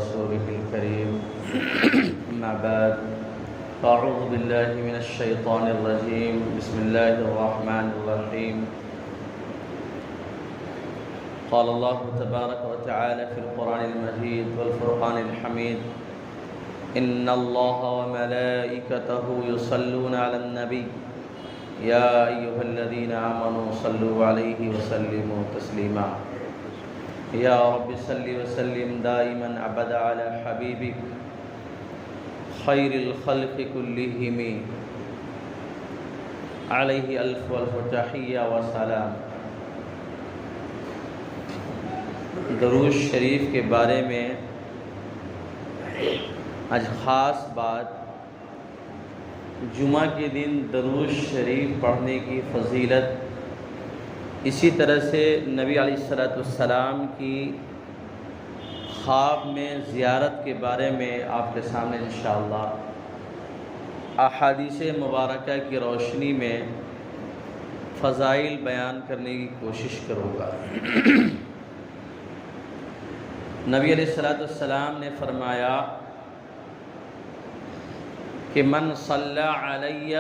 ورسوله الكريم أما بعد فأعوذ بالله من الشيطان الرجيم بسم الله الرحمن الرحيم قال الله تبارك وتعالى في القرآن المجيد والفرقان الحميد إن الله وملائكته يصلون على النبي يا أيها الذين آمنوا صلوا عليه وسلموا تسليما يا رب صل وسلم دائما أبدا على حبيبك خير الخلق كلهم عليه ألف والف تحية وسلام۔ درود شریف کے بارے میں آج خاص بات جمعہ کے دن درود شریف پڑھنے کی فضیلت، اسی طرح سے نبی علیہ السلام کی خواب میں زیارت کے بارے میں آپ کے سامنے انشاءاللہ احادیث مبارکہ کی روشنی میں فضائل بیان کرنے کی کوشش کروں گا۔ نبی علیہ السلام نے فرمایا کہ من صلی علی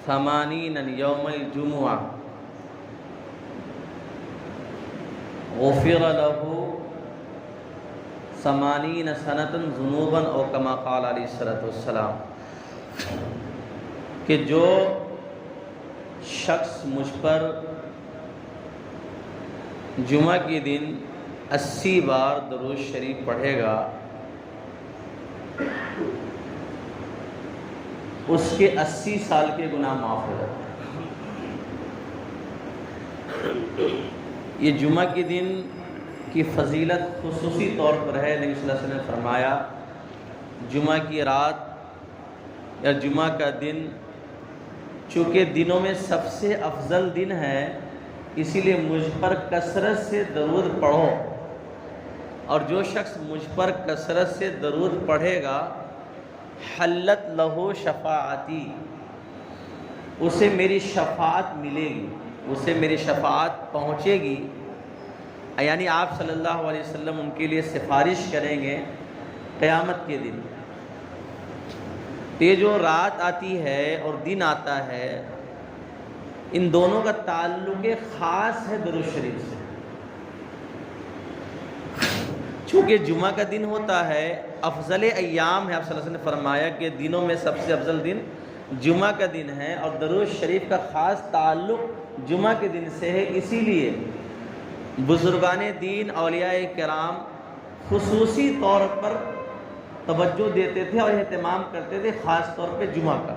80 یوم الجمعہ غفر له 80 سنة ذنوبا او کما قال علیہ السلام، کہ جو شخص مجھ پر جمعہ کے دن 80 بار درود شریف پڑھے گا، اس کے 80 سال کے گناہ معاف ہو جاتے ہیں۔ یہ جمعہ کے دن کی فضیلت خصوصی طور پر ہے۔ نبی صلی اللہ علیہ وسلم نے فرمایا جمعہ کی رات یا جمعہ کا دن چونکہ دنوں میں سب سے افضل دن ہے، اسی لیے مجھ پر کثرت سے درود پڑھو، اور جو شخص مجھ پر کثرت سے درود پڑھے گا حلت لہو شفاعتی، اسے میری شفاعت ملے گی، اسے میری شفاعت پہنچے گی، یعنی آپ صلی اللہ علیہ وسلم ان کے لیے سفارش کریں گے قیامت کے دن۔ یہ جو رات آتی ہے اور دن آتا ہے، ان دونوں کا تعلق خاص ہے درود شریف سے۔ چونکہ جمعہ کا دن ہوتا ہے، افضل ایام ہے، آپ صلی اللہ علیہ وسلم نے فرمایا کہ دنوں میں سب سے افضل دن جمعہ کا دن ہے، اور درود شریف کا خاص تعلق جمعہ کے دن سے ہے، اسی لیے بزرگان دین اولیاء کرام خصوصی طور پر توجہ دیتے تھے اور اہتمام کرتے تھے، خاص طور پہ جمعہ کا۔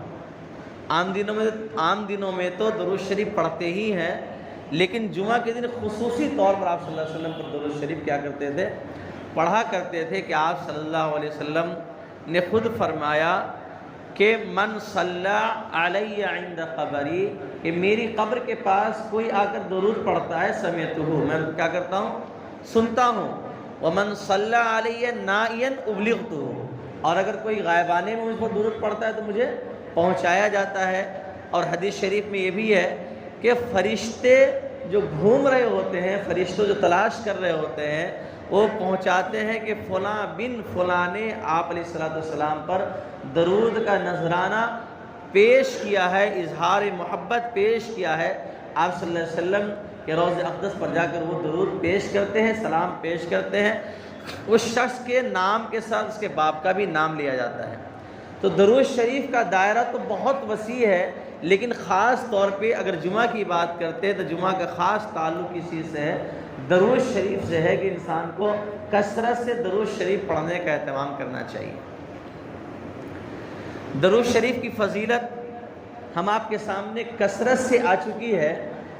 عام دنوں میں تو درود شریف پڑھتے ہی ہیں، لیکن جمعہ کے دن خصوصی طور پر آپ صلی اللہ علیہ وسلم پر درود شریف کیا کرتے تھے؟ پڑھا کرتے تھے، کہ آپ صلی اللہ علیہ وسلم نے خود فرمایا کہ من صلی علی عند قبری، کہ میری قبر کے پاس کوئی آ کر درود پڑھتا ہے، سمعتہ، میں کیا کرتا ہوں؟ سنتا ہوں، ومن صلی علی نائیا ابلغتہ، اور اگر کوئی غائبانے میں مجھ پر درود پڑھتا ہے تو مجھے پہنچایا جاتا ہے۔ اور حدیث شریف میں یہ بھی ہے کہ فرشتے جو گھوم رہے ہوتے ہیں، فرشتوں جو تلاش کر رہے ہوتے ہیں، وہ پہنچاتے ہیں کہ فلاں بن فلاں نے آپ علیہ السلام پر درود کا نذرانہ پیش کیا ہے، اظہار محبت پیش کیا ہے۔ آپ صلی اللہ علیہ وسلم کے روضہ اقدس پر جا کر وہ درود پیش کرتے ہیں، سلام پیش کرتے ہیں، اس شخص کے نام کے ساتھ اس کے باپ کا بھی نام لیا جاتا ہے۔ تو درود شریف کا دائرہ تو بہت وسیع ہے، لیکن خاص طور پہ اگر جمعہ کی بات کرتے ہیں تو جمعہ کا خاص تعلق اس چیز سے ہے، درود شریف سے ہے، کہ انسان کو کثرت سے درود شریف پڑھنے کا اہتمام کرنا چاہیے۔ درود شریف کی فضیلت ہم آپ کے سامنے کثرت سے آ چکی ہے۔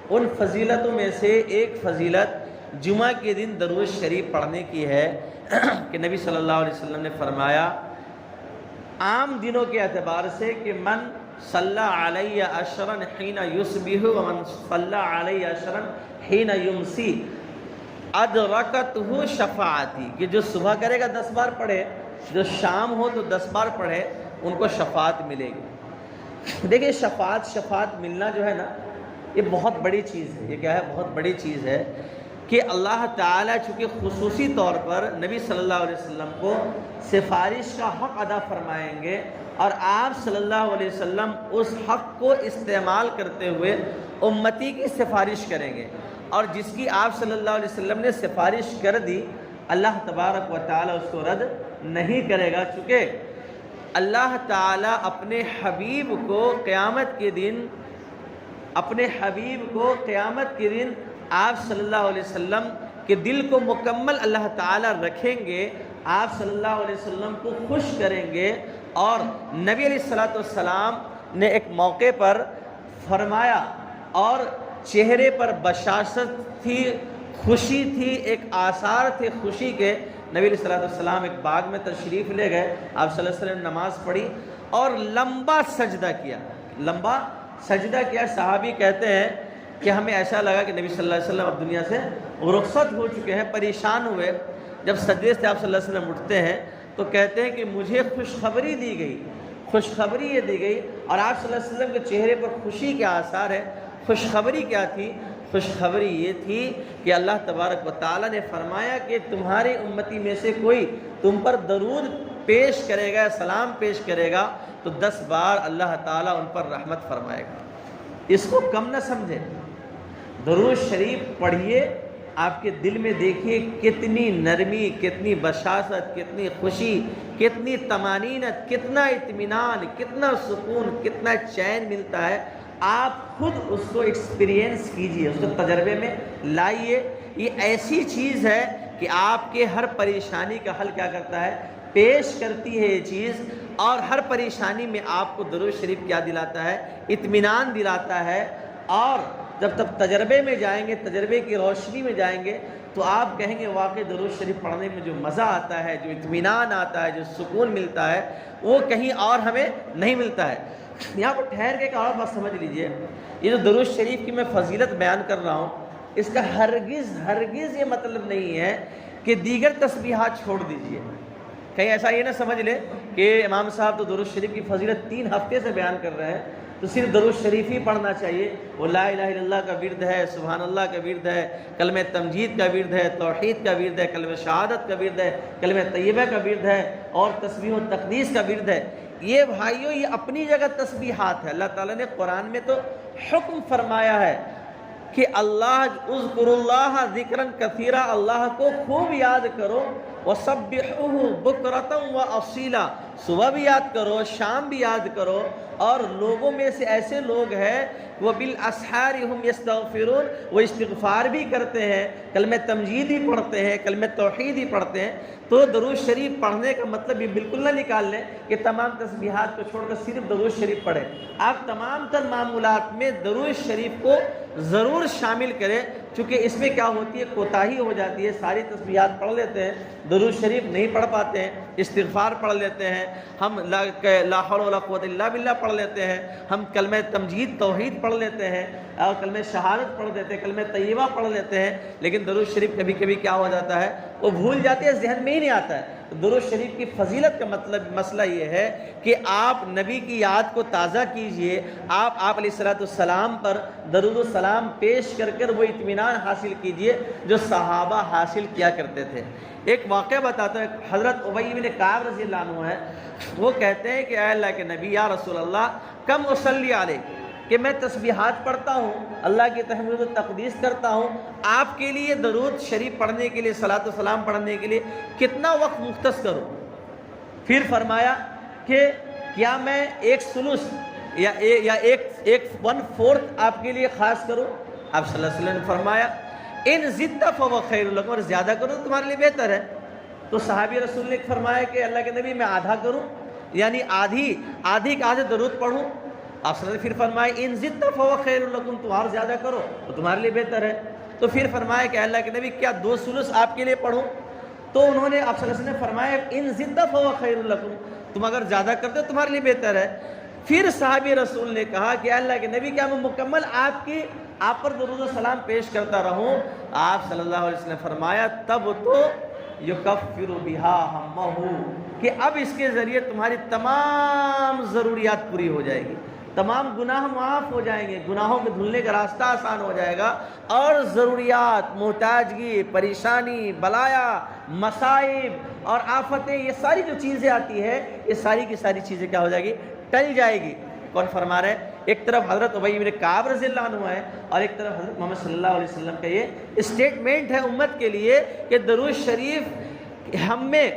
ان فضیلتوں میں سے ایک فضیلت جمعہ کے دن درود شریف پڑھنے کی ہے، کہ نبی صلی اللہ علیہ وسلم نے فرمایا عام دنوں کے اعتبار سے کہ من صلی علی عشرا حین یصبح ومن صلی علی عشرا حین یمسی ادرکتہ شفاعتی، کہ جو صبح کرے گا 10 بار پڑھے، جو شام ہو تو 10 بار پڑھے، ان کو شفاعت ملے گی۔ دیکھیں شفاعت ملنا جو ہے نا، یہ بہت بڑی چیز ہے۔ یہ کیا ہے؟ بہت بڑی چیز ہے کہ اللہ تعالیٰ چونکہ خصوصی طور پر نبی صلی اللہ علیہ وسلم کو سفارش کا حق ادا فرمائیں گے، اور آپ صلی اللہ علیہ وسلم اس حق کو استعمال کرتے ہوئے امتی کی سفارش کریں گے، اور جس کی آپ صلی اللہ علیہ وسلم نے سفارش کر دی اللہ تبارک و تعالیٰ اس کو رد نہیں کرے گا، چونکہ اللہ تعالیٰ اپنے حبیب کو قیامت کے دن آپ صلی اللہ علیہ وسلم کے دل کو مکمل اللہ تعالیٰ رکھیں گے، آپ صلی اللہ علیہ وسلم کو خوش کریں گے۔ اور نبی علیہ السلام نے ایک موقع پر فرمایا، اور چہرے پر بشاشت تھی، خوشی تھی، ایک آثار تھے خوشی کے۔ نبی علیہ السلام ایک باغ میں تشریف لے گئے، آپ صلی اللہ علیہ وسلم نے نماز پڑھی اور لمبا سجدہ کیا۔ صحابی کہتے ہیں کہ ہمیں ایسا لگا کہ نبی صلی اللہ علیہ وسلم اب دنیا سے رخصت ہو چکے ہیں، پریشان ہوئے۔ جب سجدے سے آپ صلی اللہ علیہ وسلم اٹھتے ہیں تو کہتے ہیں کہ مجھے خوشخبری دی گئی، اور آپ صلی اللہ علیہ وسلم کے چہرے پر خوشی کے آثار ہیں۔ خوشخبری کیا تھی؟ خوشخبری یہ تھی کہ اللہ تبارک و تعالیٰ نے فرمایا کہ تمہاری امتی میں سے کوئی تم پر درود پیش کرے گا، سلام پیش کرے گا، تو 10 بار اللہ تعالیٰ ان پر رحمت فرمائے گا۔ اس کو کم نہ سمجھے، درود شریف پڑھیے، آپ کے دل میں دیکھیے کتنی نرمی، کتنی بشاشت، کتنی خوشی، کتنی طمانینت، کتنا اطمینان، کتنا سکون، کتنا چین ملتا ہے۔ آپ خود اس کو ایکسپیرینس کیجئے، اس کو تجربے میں لائیے۔ یہ ایسی چیز ہے کہ آپ کے ہر پریشانی کا حل کیا کرتا ہے؟ پیش کرتی ہے یہ چیز، اور ہر پریشانی میں آپ کو درود شریف کیا دلاتا ہے؟ اطمینان دلاتا ہے۔ اور جب تک تجربے میں جائیں گے، تجربے کی روشنی میں جائیں گے، تو آپ کہیں گے واقعی درود شریف پڑھنے میں جو مزہ آتا ہے، جو اطمینان آتا ہے، جو سکون ملتا ہے، وہ کہیں اور ہمیں نہیں ملتا ہے۔ یہاں پر ٹھہر کے ایک اور بات سمجھ لیجئے، یہ جو درود شریف کی میں فضیلت بیان کر رہا ہوں، اس کا ہرگز یہ مطلب نہیں ہے کہ دیگر تسبیحات چھوڑ دیجئے۔ کہیں ایسا یہ نہ سمجھ لے کہ امام صاحب تو درود شریف کی فضیلت 3 ہفتے سے بیان کر رہے ہیں، تو صرف درود شریف ہی پڑھنا چاہیے۔ وہ لا الہ الا اللہ کا ورد ہے، سبحان اللہ کا ورد ہے، کلمہ تمجید کا ورد ہے، توحید کا ورد ہے، کلمہ شہادت کا ورد ہے، کلمہ طیبہ کا ورد ہے، اور تسبیح و تقدیس کا ورد ہے۔ یہ بھائیوں یہ اپنی جگہ تسبیحات ہے۔ اللہ تعالیٰ نے قرآن میں تو حکم فرمایا ہے کہ اذکروا اللہ ذکرا کثیرا، اللہ کو خوب یاد کرو، وسبحوہ بکرۃ واصیلا، صبح بھی یاد کرو، شام بھی یاد کرو۔ اور لوگوں میں سے ایسے لوگ ہیں وہ بالاسحار ہم یستغفرون، وہ استغفار بھی کرتے ہیں، کلمہ تمجید ہی پڑھتے ہیں، کلمہ توحید ہی پڑھتے ہیں۔ تو درود شریف پڑھنے کا مطلب یہ بالکل نہ نکال لیں کہ تمام تسبیحات کو چھوڑ کر صرف درود شریف پڑھیں۔ آپ تمام تر معمولات میں درود شریف کو ضرور شامل کریں، چونکہ اس میں کیا ہوتی ہے، کوتاہی ہو جاتی ہے۔ ساری تسبیحات پڑھ لیتے ہیں، درود شریف نہیں پڑھ پاتے ہیں، استغفار پڑھ لیتے ہیں، ہم لا حول ولا قوت الا باللہ پڑھ لیتے ہیں، ہم کلمہ تمجید توحید پڑھ لیتے ہیں، اور کلمہ شہادت پڑھ لیتے ہیں، کلمہ طیبہ پڑھ لیتے ہیں، لیکن درود شریف کبھی کبھی کیا ہو جاتا ہے، وہ بھول جاتے ہیں، ذہن میں ہی نہیں آتا ہے۔ درود شریف کی فضیلت کا مسئلہ یہ ہے کہ آپ نبی کی یاد کو تازہ کیجئے، آپ علیہ السلام پر درود و سلام پیش کر کر وہ اطمینان حاصل کیجئے جو صحابہ حاصل کیا کرتے تھے۔ ایک واقعہ بتاتا ہوں، حضرت ابی بن کعب رضی اللہ عنہ ہے، وہ کہتے ہیں کہ اے اللہ کے نبی، یا رسول اللہ کم اصلی علیک، کہ میں تسبیحات پڑھتا ہوں، اللہ کی تحمید و تقدیس کرتا ہوں، آپ کے لیے درود شریف پڑھنے کے لیے، صلاۃ و سلام پڑھنے کے لیے کتنا وقت مختص کروں؟ پھر فرمایا کہ کیا میں 1/3 یا 1/4 آپ کے لیے خاص کروں؟ آپ صلی اللہ علیہ وسلم نے فرمایا ان زدت فهو خیر لکم، اور زیادہ کرو تو تمہارے لیے بہتر ہے۔ تو صحابی رسول نے فرمایا کہ اللہ کے نبی میں آدھا کروں، یعنی آدھی کا آدھے درود پڑھوں؟ آپ صلی اللہ علیہ وسلم پھر فرمایا ان زدت فهو خیر لکم، تم اور زیادہ کرو تو تمہارے لیے بہتر ہے۔ تو پھر فرمایا کہ اللہ کے نبی کیا 2/3 آپ کے لیے پڑھوں؟ تو انہوں نے آپ صلی اللہ علیہ وسلم نے فرمایا ان زدت فهو خیر لکم، تم اگر زیادہ کرتے ہو تمہارے لیے بہتر ہے۔ پھر صحابی رسول نے کہا کہ اللہ کے نبی کیا میں مکمل آپ پر درود و سلام پیش کرتا رہوں؟ آپ صلی اللہ علیہ وسلم نے فرمایا تب تو یکفر بہا ہمہ، کہ اب اس کے ذریعے تمہاری تمام ضروریات پوری ہو جائے گی، تمام گناہ معاف ہو جائیں گے، گناہوں کے دھلنے کا راستہ آسان ہو جائے گا، اور ضروریات، محتاجگی، پریشانی، بلایا، مصائب اور آفتیں، یہ ساری جو چیزیں آتی ہے، یہ ساری کی ساری چیزیں کیا ہو جائے گی؟ ٹل جائے گی۔ کون فرما رہے ہیں؟ ایک طرف حضرت ابی بن کعب رضی اللہ عنہ ہے، اور ایک طرف حضرت محمد صلی اللہ علیہ وسلم کا یہ اسٹیٹمنٹ ہے امت کے لیے کہ درود شریف ہم میں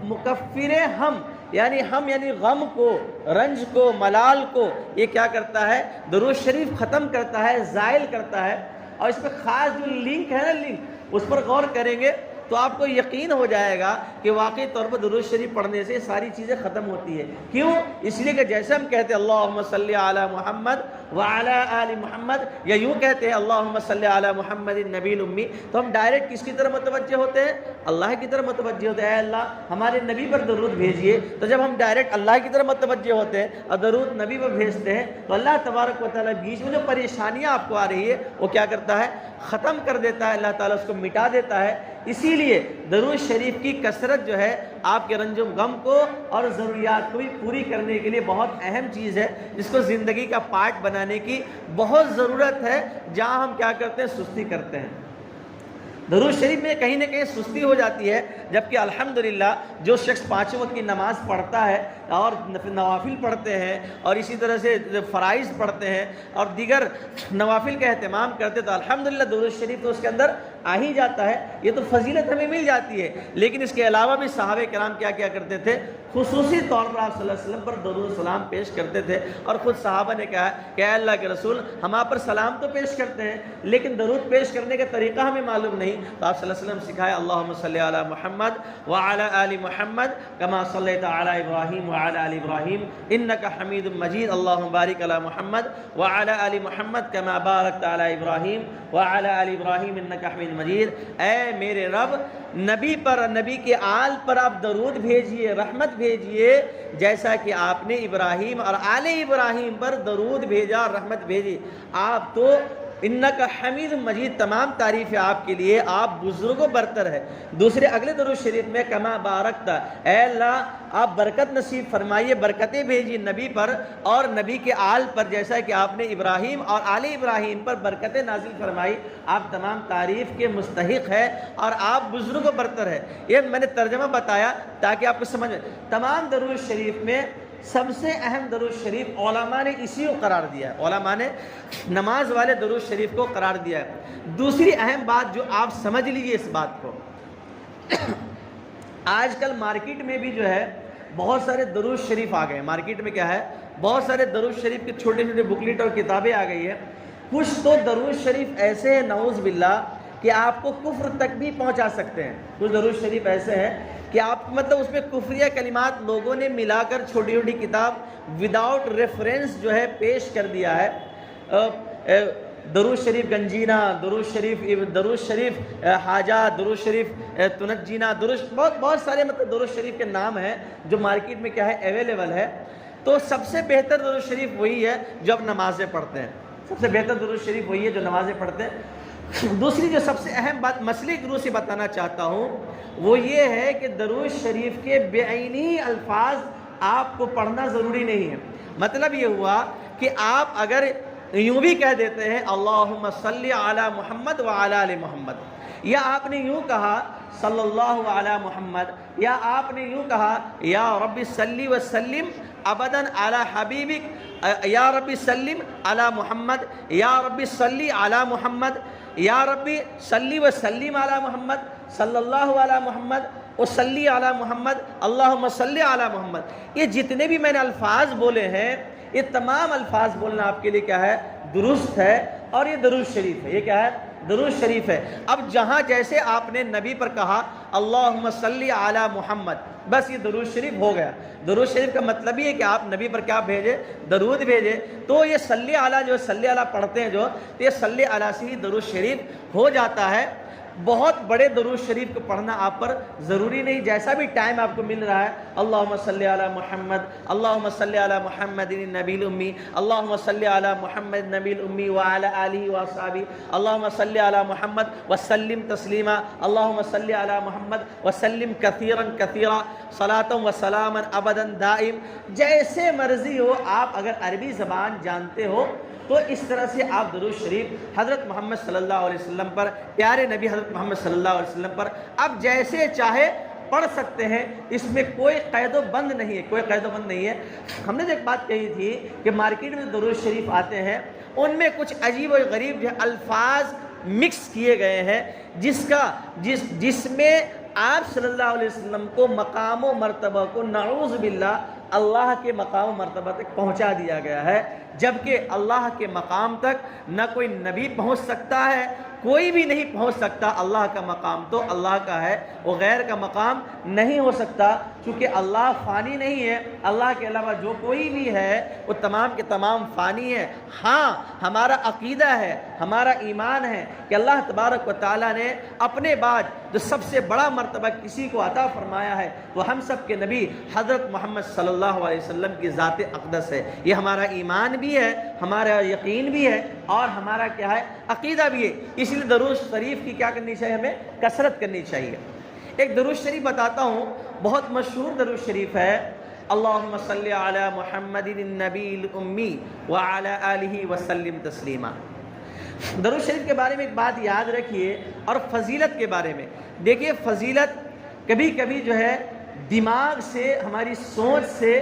مکفر ہم، یعنی غم کو، رنج کو، ملال کو یہ کیا کرتا ہے؟ درود شریف ختم کرتا ہے، زائل کرتا ہے۔ اور اس پہ خاص جو لنک ہے نا، لنک، اس پر غور کریں گے تو آپ کو یقین ہو جائے گا کہ واقعی طور پر درود شریف پڑھنے سے ساری چیزیں ختم ہوتی ہے۔ کیوں؟ اس لیے کہ جیسے ہم کہتے ہیں اللہم صلی علی محمد وعلی آل محمد، یا یوں کہتے ہیں اللہم صلی علی محمد النبی الامی، تو ہم ڈائریکٹ کس کی طرف متوجہ ہوتے ہیں؟ اللہ کی طرف متوجہ ہوتے ہیں، اے اللہ ہمارے نبی پر درود بھیجیے۔ تو جب ہم ڈائریکٹ اللہ کی طرف متوجہ ہوتے ہیں اور درود نبی پر بھیجتے ہیں تو اللہ تبارک و تعالیٰ بیچ میں جو پریشانیاں آپ کو آ رہی ہے وہ کیا کرتا ہے؟ ختم کر دیتا ہے، اللہ تعالیٰ اس کو مٹا دیتا ہے۔ اسی لیے درود شریف کی کثرت جو ہے آپ کے رنج و غم کو اور ضروریات کو بھی پوری کرنے کے لیے بہت اہم چیز ہے، جس کو زندگی کا پارٹ بنانے کی بہت ضرورت ہے، جہاں ہم کیا کرتے ہیں؟ سستی کرتے ہیں۔ درود شریف میں کہیں نہ کہیں سستی ہو جاتی ہے، جبکہ الحمدللہ جو شخص 5 وقت کی نماز پڑھتا ہے اور نوافل پڑھتے ہیں اور اسی طرح سے فرائض پڑھتے ہیں اور دیگر نوافل کا اہتمام کرتے تو الحمدللہ درود شریف تو اس کے اندر آ ہی جاتا ہے، یہ تو فضیلت ہمیں مل جاتی ہے۔ لیکن اس کے علاوہ بھی صحابہ کرام کیا کیا کرتے تھے؟ خصوصی طور پر آپ صلی اللہ علیہ وسلم پر درود و سلام پیش کرتے تھے، اور خود صحابہ نے کہا کہ اے اللہ کے رسول ہم آپ پر سلام تو پیش کرتے ہیں لیکن درود پیش کرنے کا طریقہ ہمیں معلوم نہیں۔ تو آپ صلی اللہ علیہ وسلم سکھائے اللہم صلی علی محمد وعلی آل محمد کما صلیت علی ابراہیم وعلی آل ابراہیم انک حمید مجید، اللہم بارک علی محمد وعلی آل محمد کما بارکت علی ابراہیم وعلی آل ابراہیم انک حمید مجید۔ اے میرے رب، نبی پر، نبی کے آل پر آپ درود بھیجئے، رحمت بھیجئے، جیسا کہ آپ نے ابراہیم اور آل ابراہیم پر درود بھیجا اور رحمت بھیجی۔ آپ تو انکا حمید مجید، تمام تعریف ہے آپ کے لیے، آپ بزرگوں برتر ہے۔ دوسرے اگلے درود شریف میں کما بارکتا، اے اللہ آپ برکت نصیب فرمائیے، برکتیں بھیجیے نبی پر اور نبی کے آل پر، جیسا کہ آپ نے ابراہیم اور آل ابراہیم پر برکتیں نازل فرمائی۔ آپ تمام تعریف کے مستحق ہے اور آپ بزرگوں برتر ہے۔ یہ میں نے ترجمہ بتایا تاکہ آپ کو سمجھ میں۔ تمام درود شریف میں سب سے اہم درود شریف علماء نے اسی کو قرار دیا ہے، علماء نے نماز والے درود شریف کو قرار دیا ہے۔ دوسری اہم بات جو آپ سمجھ لیجئے اس بات کو، آج کل مارکیٹ میں بھی جو ہے بہت سارے درود شریف آ گئے ہیں۔ مارکیٹ میں کیا ہے؟ بہت سارے درود شریف کے چھوٹے چھوٹے بکلیٹ اور کتابیں آ گئی ہیں۔ کچھ تو درود شریف ایسے ہیں نعوذ باللہ کہ آپ کو کفر تک بھی پہنچا سکتے ہیں۔ کچھ درود شریف ایسے ہیں کہ آپ مطلب اس میں کفریہ کلمات لوگوں نے ملا کر چھوٹی چھوٹی کتاب وداؤٹ ریفرنس جو ہے پیش کر دیا ہے۔ درود شریف گنجینا، درود شریف حاجات، درود شریف تنجینا، بہت سارے مطلب درود شریف کے نام ہیں جو مارکیٹ میں کیا ہے اویلیبل ہے۔ تو سب سے بہتر درود شریف وہی ہے جو آپ نمازیں پڑھتے ہیں، سب سے بہتر درود شریف وہی ہے جو نمازیں پڑھتے ہیں۔ دوسری جو سب سے اہم بات مسئلے کی روح سے بتانا چاہتا ہوں وہ یہ ہے کہ درود شریف کے بعینی الفاظ آپ کو پڑھنا ضروری نہیں ہے۔ مطلب یہ ہوا کہ آپ اگر یوں بھی کہہ دیتے ہیں اللہم صلی علی محمد وعلی آل محمد، یا آپ نے یوں کہا صلی اللہ علی محمد، یا آپ نے یوں کہا یا رب صلی وسلم ابداً علی حبیبک، یا رب سلم علی محمد، یا رب صلی علی محمد، یا رب صلی وسلم علی محمد، صلی اللہ علی محمد، وصلی علی محمد، اللہم صلی علی محمد، یہ جتنے بھی میں نے الفاظ بولے ہیں یہ تمام الفاظ بولنا آپ کے لیے کیا ہے؟ درست ہے، اور یہ درود شریف ہے۔ یہ کیا ہے؟ درود شریف ہے۔ اب جہاں جیسے آپ نے نبی پر کہا اللہم صلی علی محمد، بس یہ درود شریف ہو گیا۔ درود شریف کا مطلب یہ ہے کہ آپ نبی پر کیا بھیجے؟ درود بھیجے۔ تو یہ صلی علی جو صلی علی پڑھتے ہیں جو، تو یہ صلی علی سے ہی درود شریف ہو جاتا ہے۔ بہت بڑے درود شریف کو پڑھنا آپ پر ضروری نہیں، جیسا بھی ٹائم آپ کو مل رہا ہے، اللہم صلی علی محمد، اللہم صلی علی محمد النبی الامی، اللہم صلی علی محمد النبی الامی وعلی آلہ واصحابہ، اللہم صلی علی محمد وسلم تسلیما، اللہم صلی علی محمد وسلم کثیرا کثیرا، صلاۃ و سلاما ابدا دائم۔ جیسے مرضی ہو، آپ اگر عربی زبان جانتے ہو تو اس طرح سے آپ درود شریف حضرت محمد صلی اللہ علیہ وسلم پر، پیارے نبی حضرت محمد صلی اللہ علیہ وسلم پر آپ جیسے چاہے پڑھ سکتے ہیں، اس میں کوئی قید و بند نہیں ہے، کوئی قید و بند نہیں ہے۔ ہم نے جو ایک بات کہی تھی کہ مارکیٹ میں درود شریف آتے ہیں، ان میں کچھ عجیب و غریب جو الفاظ مکس کیے گئے ہیں، جس میں آپ صلی اللہ علیہ وسلم کو مقام و مرتبہ کو نعوذ باللہ اللہ کے مقام و مرتبہ تک پہنچا دیا گیا ہے، جبکہ اللہ کے مقام تک نہ کوئی نبی پہنچ سکتا ہے، کوئی بھی نہیں پہنچ سکتا۔ اللہ کا مقام تو اللہ کا ہے، وہ غیر کا مقام نہیں ہو سکتا، چونکہ اللہ فانی نہیں ہے۔ اللہ کے علاوہ جو کوئی بھی ہے وہ تمام کے تمام فانی ہے۔ ہاں، ہمارا عقیدہ ہے، ہمارا ایمان ہے کہ اللہ تبارک و تعالیٰ نے اپنے بعد جو سب سے بڑا مرتبہ کسی کو عطا فرمایا ہے وہ ہم سب کے نبی حضرت محمد صلی اللہ علیہ وسلم کی ذات اقدس ہے۔ یہ ہمارا ایمان بھی ہے، ہمارا یقین بھی ہے، اور ہمارا کیا ہے، عقیدہ بھی ہے۔ اس لیے درود شریف کی کیا کرنی چاہیے، ہمیں کثرت کرنی چاہیے۔ ایک درود شریف بتاتا ہوں، بہت مشہور درود شریف ہے، اللہم صلی علی محمد النبی الامی وعلی آلہ وسلم تسلیما۔ درود شریف کے بارے میں ایک بات یاد رکھیے، اور فضیلت کے بارے میں دیکھیے۔ فضیلت کبھی کبھی جو ہے دماغ سے، ہماری سوچ سے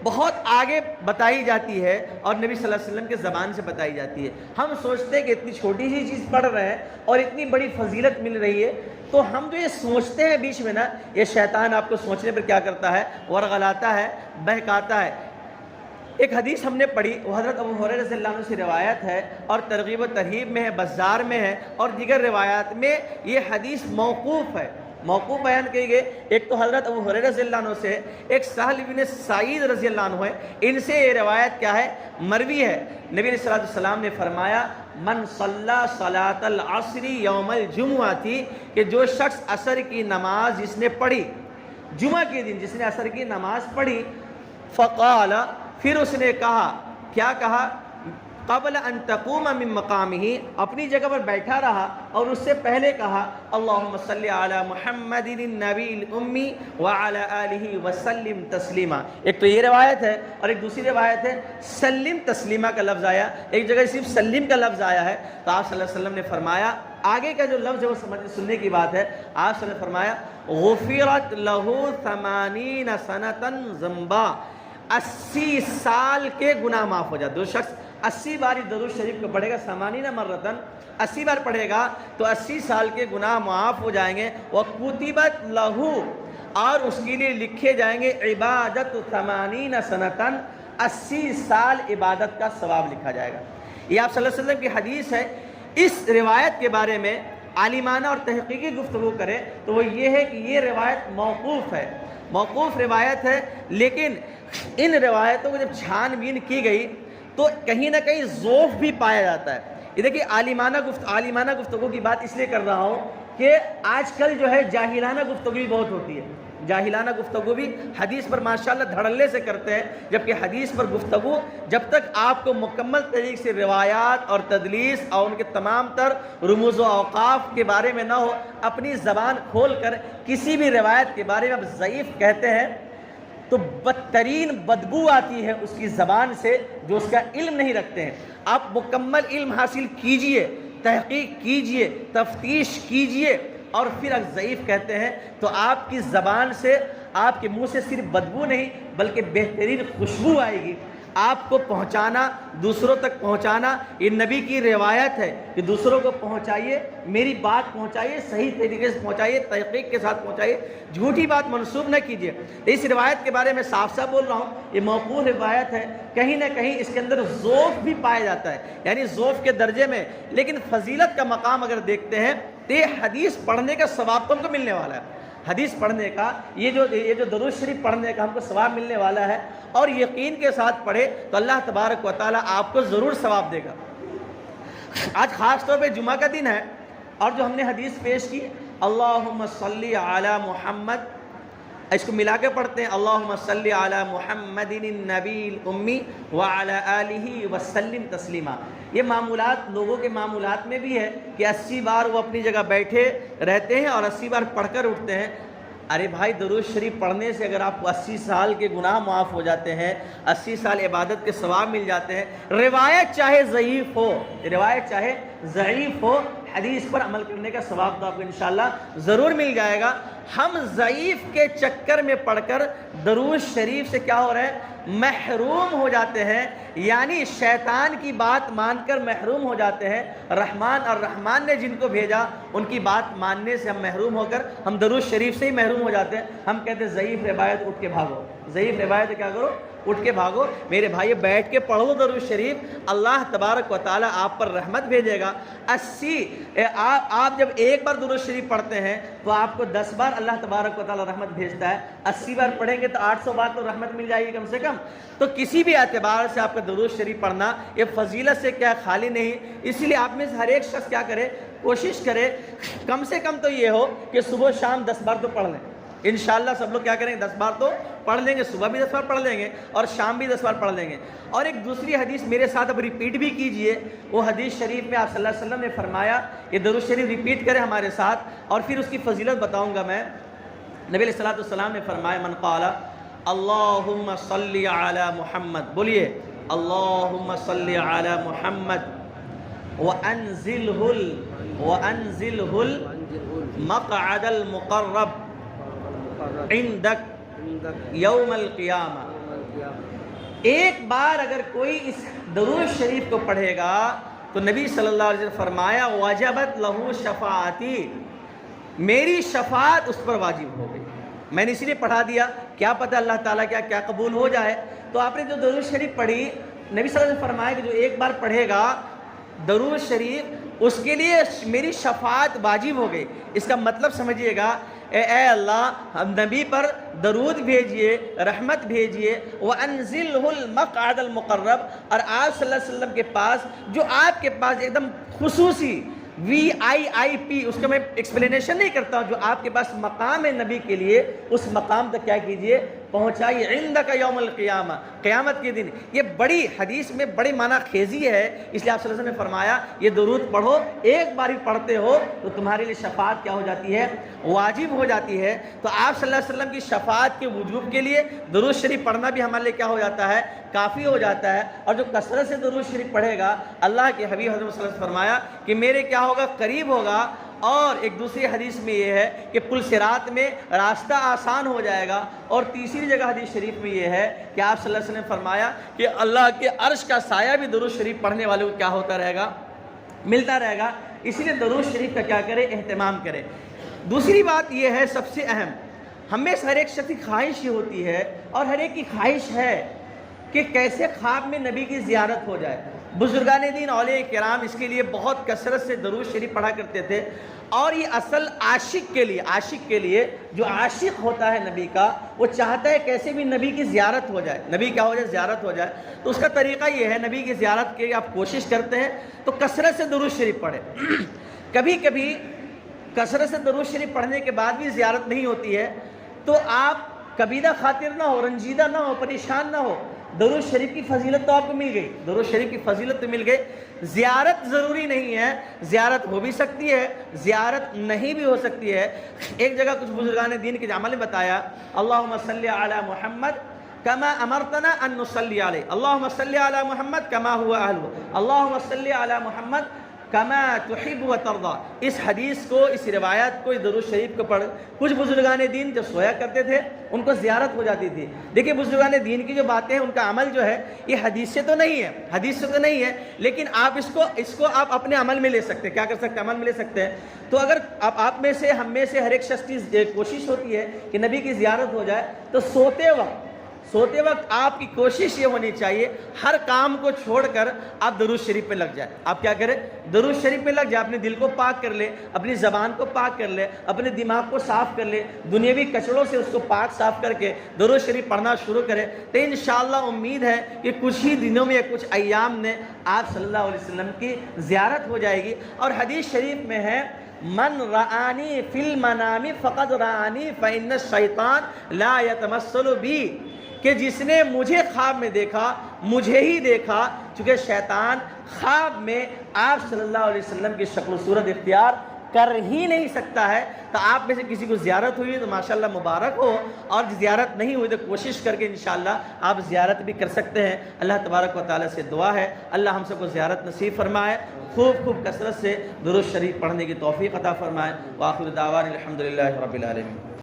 بہت آگے بتائی جاتی ہے، اور نبی صلی اللہ علیہ وسلم کے زبان سے بتائی جاتی ہے۔ ہم سوچتے ہیں کہ اتنی چھوٹی سی چیز پڑھ رہے ہیں اور اتنی بڑی فضیلت مل رہی ہے، تو ہم جو یہ سوچتے ہیں بیچ میں نا، یہ شیطان آپ کو سوچنے پر کیا کرتا ہے، ورغلاتا ہے، بہکاتا ہے۔ ایک حدیث ہم نے پڑھی، وہ حضرت ابو ہریرہ رضی اللہ عنہ سے روایت ہے، اور ترغیب و ترہیب میں ہے، بزار میں ہے، اور دیگر روایات میں یہ حدیث موقوف ہے، موقوف بیان کی گئی۔ ایک تو حضرت ابو ہریرہ رضی اللہ عنہ سے، ایک سہل بن سعید رضی اللہ عنہ ہے، ان سے یہ روایت کیا ہے، مروی ہے۔ نبی علیہ السلام نے فرمایا، من صلی صلاۃ العصر یوم الجمعہ تھی، کہ جو شخص عصر کی نماز جس نے پڑھی، جمعہ کے دن جس نے عصر کی نماز پڑھی، فقال، پھر اس نے کہا، کیا کہا، قبل ان تقوم من مقامہ، اپنی جگہ پر بیٹھا رہا، اور اس سے پہلے کہا، اللہم صلی علی محمد النبی الامی وعلی آلہ وسلم تسلیما۔ ایک تو یہ روایت ہے، اور ایک دوسری روایت ہے سلم تسلیما کا لفظ آیا، ایک جگہ صرف سلم کا لفظ آیا ہے۔ تو آپ صلی اللہ علیہ وسلم نے فرمایا، آگے کا جو لفظ ہے وہ سننے کی بات ہے، آپ صلی اللہ علیہ وسلم نے فرمایا، غفرت لہ 80 سنۃ ذنبا، 80 سال کے گناہ معاف ہو جائے۔ دو شخص 80 بار درود شریف کو پڑھے گا، 80 مرتن، 80 بار پڑھے گا تو 80 سال کے گناہ معاف ہو جائیں گے۔ وَكُتِبَتْ لَهُ، اور اس کے لیے لکھے جائیں گے، عبادت 80 سنتن، 80 سال عبادت کا ثواب لکھا جائے گا۔ یہ آپ صلی اللہ علیہ وسلم کی حدیث ہے۔ اس روایت کے بارے میں عالمانہ اور تحقیقی گفتگو کرے تو وہ یہ ہے کہ یہ روایت موقوف ہے، موقوف روایت ہے، لیکن ان روایتوں کو جب چھان بین کی گئی تو کہیں نہ کہیں ضعف بھی پایا جاتا ہے۔ یہ دیکھیے، عالمانہ گفتگو کی بات اس لیے کر رہا ہوں کہ آج کل جو ہے جاہلانہ گفتگو بھی بہت ہوتی ہے، جاہلانہ گفتگو بھی حدیث پر ماشاءاللہ دھڑلے سے کرتے ہیں، جبکہ حدیث پر گفتگو جب تک آپ کو مکمل طریقے سے روایات اور تدلیس اور ان کے تمام تر رموز و اوقاف کے بارے میں نہ ہو، اپنی زبان کھول کر کسی بھی روایت کے بارے میں آپ ضعیف کہتے ہیں تو بدترین بدبو آتی ہے اس کی زبان سے جو اس کا علم نہیں رکھتے ہیں۔ آپ مکمل علم حاصل کیجئے، تحقیق کیجئے، تفتیش کیجئے، اور پھر اگر ضعیف کہتے ہیں تو آپ کی زبان سے، آپ کے منہ سے صرف بدبو نہیں بلکہ بہترین خوشبو آئے گی۔ آپ کو پہنچانا، دوسروں تک پہنچانا، یہ نبی کی روایت ہے کہ دوسروں کو پہنچائیے، میری بات پہنچائیے، صحیح طریقے سے پہنچائیے، تحقیق کے ساتھ پہنچائیے، جھوٹی بات منسوب نہ کیجیے۔ اس روایت کے بارے میں صاف صاف بول رہا ہوں، یہ موقوف روایت ہے، کہیں نہ کہیں اس کے اندر ضعف بھی پایا جاتا ہے، یعنی ضعف کے درجے میں، لیکن فضیلت کا مقام اگر دیکھتے ہیں تو یہ حدیث پڑھنے کا ثواب تو ہم کو ملنے والا ہے، حدیث پڑھنے کا، یہ جو درود شریف پڑھنے کا ہم کو ثواب ملنے والا ہے، اور یقین کے ساتھ پڑھے تو اللہ تبارک و تعالیٰ آپ کو ضرور ثواب دے گا۔ آج خاص طور پہ جمعہ کا دن ہے، اور جو ہم نے حدیث پیش کی اللہم صلی علی محمد، اس کو ملا کے پڑھتے ہیں اللہم صلی علی محمد النبی الامی وعلی آلہ وسلم تسلیما۔ یہ معمولات لوگوں کے معمولات میں بھی ہے کہ 80 بار وہ اپنی جگہ بیٹھے رہتے ہیں اور 80 بار پڑھ کر اٹھتے ہیں۔ ارے بھائی درود شریف پڑھنے سے اگر آپ کو 80 سال کے گناہ معاف ہو جاتے ہیں، 80 سال عبادت کے ثواب مل جاتے ہیں، روایت چاہے ضعیف ہو، روایت چاہے ضعیف ہو، حدیث پر عمل کرنے کا ثواب تو آپ کو انشاءاللہ ضرور مل جائے گا۔ ہم ضعیف کے چکر میں پڑھ کر درود شریف سے کیا ہو رہے ہیں؟ محروم ہو جاتے ہیں، یعنی شیطان کی بات مان کر محروم ہو جاتے ہیں۔ رحمان اور رحمان نے جن کو بھیجا ان کی بات ماننے سے ہم محروم ہو کر ہم درود شریف سے ہی محروم ہو جاتے ہیں۔ ہم کہتے ہیں ضعیف روایت، اٹھ کے بھاگو، ضعیف روایت کیا کرو؟ اٹھ کے بھاگو۔ میرے بھائی بیٹھ کے پڑھو درود شریف، اللہ تبارک و تعالیٰ آپ پر رحمت بھیجے گا۔ آپ جب ایک بار درود شریف پڑھتے ہیں تو آپ کو 10 بار اللہ تبارک و تعالیٰ رحمت بھیجتا ہے، 80 بار پڑھیں گے تو 800 بار تو رحمت مل جائے گی کم سے کم۔ تو کسی بھی اعتبار سے آپ کا درود شریف پڑھنا یہ فضیلت سے کیا خالی نہیں، اس لیے آپ میں سے ہر ایک شخص کیا کرے، کوشش کرے کم سے کم تو یہ ہو کہ صبح شام 10 بار تو پڑھ لیں۔ انشاءاللہ سب لوگ کیا کریں گے؟ 10 بار تو پڑھ لیں گے، صبح بھی 10 بار پڑھ لیں گے اور شام بھی 10 بار پڑھ لیں گے۔ اور ایک دوسری حدیث میرے ساتھ اب ریپیٹ بھی کیجئے، وہ حدیث شریف میں آپ صلی اللہ علیہ وسلم نے فرمایا، یہ درود شریف ریپیٹ کریں ہمارے ساتھ اور پھر اس کی فضیلت بتاؤں گا میں۔ نبی علیہ السلام نے فرمایا من قال اللہم صلی علی محمد، بولیے اللہم صلی علی محمد وانزلہ المقعد المقرب عندک یوم القیامہ۔ ایک بار اگر کوئی اس درود شریف کو پڑھے گا تو نبی صلی اللہ علیہ وسلم فرمایا وجبت لہو شفاعتی، میری شفاعت اس پر واجب ہو گئی۔ میں نے اسی لیے پڑھا دیا، کیا پتہ اللہ تعالیٰ کیا قبول ہو جائے۔ تو آپ نے جو درود شریف پڑھی، نبی صلی اللہ علیہ وسلم فرمایا کہ جو ایک بار پڑھے گا درود شریف اس کے لیے میری شفاعت واجب ہو گئی۔ اس کا مطلب سمجھیے گا، اے اللہ ہم نبی پر درود بھیجئے، رحمت بھیجئے، وَأَنزِلْهُ الْمَقْعَدَ الْمُقَرَّبَ، اور آپ صلی اللہ علیہ وسلم کے پاس جو آپ کے پاس ایک دم خصوصی VIP، اس کا میں ایکسپلینیشن نہیں کرتا ہوں، جو آپ کے پاس مقام ہے نبی کے لیے، اس مقام تک کیا کیجئے؟ پہنچائیے۔ عندک یوم القیامہ، قیامت کے دن۔ یہ بڑی حدیث میں بڑی معنی خیزی ہے، اس لیے آپ صلی اللہ علیہ وسلم نے فرمایا یہ درود پڑھو، ایک بار ہی پڑھتے ہو تو تمہارے لیے شفاعت کیا ہو جاتی ہے؟ واجب ہو جاتی ہے۔ تو آپ صلی اللہ علیہ وسلم کی شفاعت کے وجوب کے لیے درود شریف پڑھنا بھی ہمارے لیے کیا ہو جاتا ہے؟ کافی ہو جاتا ہے۔ اور جو کثرت سے درود شریف پڑھے گا، اللہ کے حبیب حضرت صلی اللہ علیہ وسلم نے فرمایا کہ میرے کیا ہوگا؟ قریب ہوگا۔ اور ایک دوسری حدیث میں یہ ہے کہ پل صراط میں راستہ آسان ہو جائے گا۔ اور تیسری جگہ حدیث شریف میں یہ ہے کہ آپ صلی اللہ علیہ وسلم نے فرمایا کہ اللہ کے عرش کا سایہ بھی درود شریف پڑھنے والے کو کیا ہوتا رہے گا؟ ملتا رہے گا۔ اسی لیے درود شریف کا کیا کرے؟ اہتمام کرے۔ دوسری بات یہ ہے سب سے اہم، ہم میں سے ہر ایک شخص کی خواہش یہ ہوتی ہے اور ہر ایک کی خواہش ہے کہ کیسے خواب میں نبی کی زیارت ہو جائے۔ بزرگان دین اولیاء کرام اس کے لیے بہت کثرت سے درود شریف پڑھا کرتے تھے۔ اور یہ اصل عاشق کے لیے جو عاشق ہوتا ہے نبی کا، وہ چاہتا ہے کیسے بھی نبی کی زیارت ہو جائے، نبی کیا ہو جائے؟ زیارت ہو جائے۔ تو اس کا طریقہ یہ ہے، نبی کی زیارت کے آپ کوشش کرتے ہیں تو کثرت سے درود شریف پڑھیں۔ کبھی کبھی کثرت سے درود شریف پڑھنے کے بعد بھی زیارت نہیں ہوتی ہے تو آپ کبیدہ خاطر نہ ہو، رنجیدہ نہ ہو، پریشان نہ ہو۔ درود شریف کی فضیلت تو آپ کو مل گئی، درود شریف کی فضیلت تو مل گئی۔ زیارت ضروری نہیں ہے، زیارت ہو بھی سکتی ہے، زیارت نہیں بھی ہو سکتی ہے۔ ایک جگہ کچھ بزرگان دین کے عمل نے بتایا اللہم صلی علی محمد کما امرتنا ان نصلی علیہ، اللہم صلی علی محمد کما ہوا اہلہ، اللہم صلی علی محمد کما تحب و ترضا۔ اس حدیث کو، اس روایت کو، اس درود شریف کو پڑھ کچھ بزرگان دین جو سویا کرتے تھے ان کو زیارت ہو جاتی تھی۔ دیکھیں بزرگان دین کی جو باتیں ہیں ان کا عمل جو ہے یہ حدیث سے تو نہیں ہے، لیکن آپ اس کو آپ اپنے عمل میں لے سکتے ہیں۔ کیا کر سکتے ہیں؟ عمل میں لے سکتے ہیں۔ تو اگر آپ میں سے، ہم میں سے ہر ایک شخص کی کوشش ہوتی ہے کہ نبی کی زیارت ہو جائے تو سوتے وقت آپ کی کوشش یہ ہونی چاہیے ہر کام کو چھوڑ کر آپ درود شریف پہ لگ جائیں۔ آپ کیا کریں؟ درود شریف پہ لگ جائیں، اپنے دل کو پاک کر لیں، اپنی زبان کو پاک کر لیں، اپنے دماغ کو صاف کر لیں، دنیاوی کچڑوں سے اس کو پاک صاف کر کے درود شریف پڑھنا شروع کریں تو انشاءاللہ امید ہے کہ کچھ ہی دنوں میں، کچھ ایام میں آپ صلی اللہ علیہ وسلم کی زیارت ہو جائے گی۔ اور حدیث شریف میں ہے من رآنی فی المنام فقد رآنی فإن الشیطان لا یتمثل بی، کہ جس نے مجھے خواب میں دیکھا مجھے ہی دیکھا، چونکہ شیطان خواب میں آپ صلی اللہ علیہ وسلم کی شکل و صورت اختیار کر ہی نہیں سکتا ہے۔ تو آپ میں سے کسی کو زیارت ہوئی تو ماشاءاللہ مبارک ہو، اور زیارت نہیں ہوئی تو کوشش کر کے انشاءاللہ آپ زیارت بھی کر سکتے ہیں۔ اللہ تبارک و تعالیٰ سے دعا ہے اللہ ہم سب کو زیارت نصیب فرمائے، خوب کثرت سے درود شریف پڑھنے کی توفیق عطا فرمائے۔ وآخر دعوانا الحمدللہ رب العالمین۔